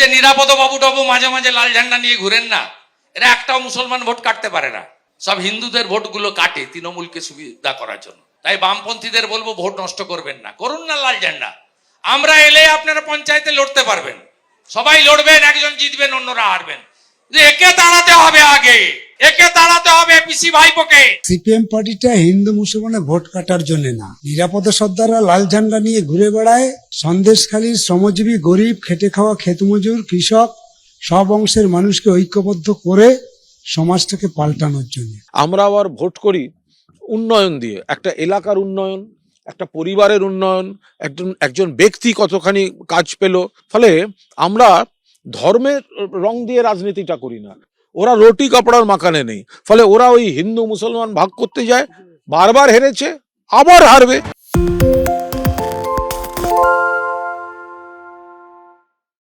যে নিরাপদ বাবু টাবু মাঝে মাঝে লাল ঝান্ডা নিয়ে ঘুরেন না, এরা একটাও মুসলমান ভোট কাটতে পারে না, সব হিন্দুদের ভোটগুলো কাটে তৃণমূলকে সুবিধা করার জন্য। তাই বামপন্থীদের বলবো ভোট নষ্ট করবেন না, করুন না লাল ঝান্ডা। আমরা এলে আপনারা পঞ্চায়েতে লড়তে পারবেন, সবাই লড়বেন, একজন জিতবেন অন্যরা হারবেন। একে তাড়াতে হবে, আগে একে তাড়াতে হবে পিসি ভাইপোকে। সিপিএম পার্টিটা হিন্দু মুসলমানের ভোট কাটার জন্য না, নিরাপদ সর্দাররা লাল ঝান্ডা নিয়ে ঘুরে বেড়ায় সন্দেশখালীর শ্রমজীবী গরিব খেটে খাওয়া ক্ষেতমজুর কৃষক সব অংশের মানুষকে ঐক্যবদ্ধ করে সমাজটাকে পাল্টানোর জন্য। আমরা আবার ভোট করি উন্নয়ন দিয়ে, একটা এলাকার উন্নয়ন, একটা পরিবারের উন্নয়ন, একজন ব্যক্তি কতখানি কাজ পেল। ফলে আমরা ধর্মের রং দিয়ে রাজনীতিটা করি না। ওরা রুটি কাপড়ার মাখানে নেই, ফলে ওরা ওই হিন্দু মুসলমান ভাগ করতে যায়, বারবার হেরেছে, আবার হারবে।